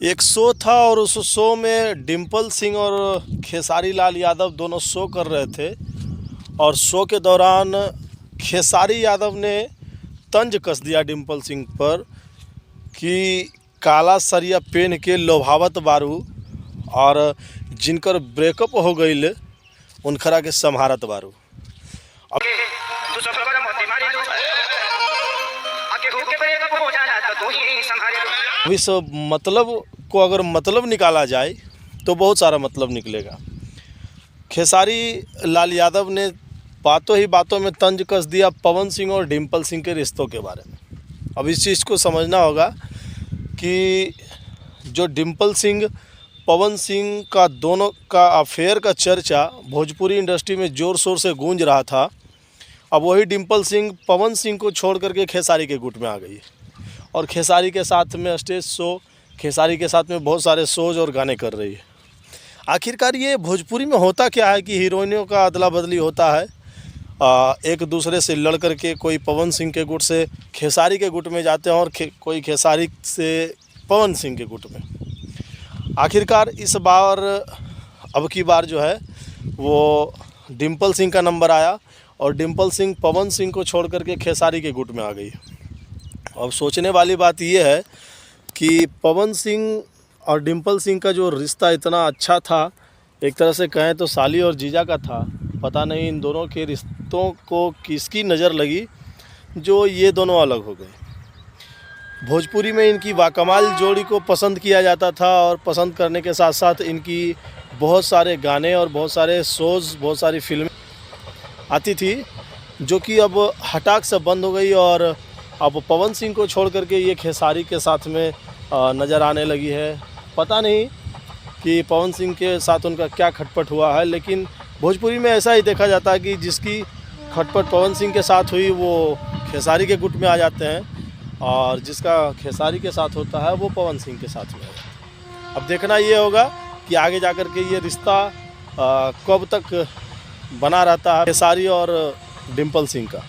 एक शो था और उस शो में डिम्पल सिंह और खेसारी लाल यादव दोनों शो कर रहे थे और शो के दौरान खेसारी यादव ने तंज कस दिया डिम्पल सिंह पर कि काला सरिया पहन के लोभावत बारू और जिनकर ब्रेकअप हो गई उनकरा के संहारत बारू। अब इस मतलब को अगर मतलब निकाला जाए तो बहुत सारा मतलब निकलेगा। खेसारी लाल यादव ने बातों ही बातों में तंज कस दिया पवन सिंह और डिम्पल सिंह के रिश्तों के बारे में। अब इस चीज़ को समझना होगा कि जो डिम्पल सिंह पवन सिंह का दोनों का अफेयर का चर्चा भोजपुरी इंडस्ट्री में ज़ोर शोर से गूंज रहा था, अब वही डिम्पल सिंह पवन सिंह को छोड़ करके खेसारी के गुट में आ गई और खेसारी के साथ में स्टेज शो, खेसारी के साथ में बहुत सारे शोज और गाने कर रही है। आखिरकार ये भोजपुरी में होता क्या है कि हीरोइनों का अदला बदली होता है, एक दूसरे से लड़ करके कोई पवन सिंह के गुट से खेसारी के गुट में जाते हैं और कोई खेसारी से पवन सिंह के गुट में। आखिरकार इस बार अब की बार जो है वो डिम्पल सिंह का नंबर आया और डिम्पल सिंह पवन सिंह को छोड़ करके खेसारी के गुट में आ गई। अब सोचने वाली बात यह है कि पवन सिंह और डिम्पल सिंह का जो रिश्ता इतना अच्छा था, एक तरह से कहें तो साली और जीजा का था। पता नहीं इन दोनों के रिश्तों को किसकी नज़र लगी जो ये दोनों अलग हो गए। भोजपुरी में इनकी वाकमाल जोड़ी को पसंद किया जाता था और पसंद करने के साथ साथ इनकी बहुत सारे गाने और बहुत सारे शोज़, बहुत सारी फिल्में आती थी जो कि अब हटाक से बंद हो गई और अब पवन सिंह को छोड़ करके ये खेसारी के साथ में नज़र आने लगी है। पता नहीं कि पवन सिंह के साथ उनका क्या खटपट हुआ है, लेकिन भोजपुरी में ऐसा ही देखा जाता है कि जिसकी खटपट पवन सिंह के साथ हुई वो खेसारी के गुट में आ जाते हैं और जिसका खेसारी के साथ होता है वो पवन सिंह के साथ में है। अब देखना ये होगा कि आगे जाकर के ये रिश्ता कब तक बना रहता है खेसारी और डिम्पल सिंह का।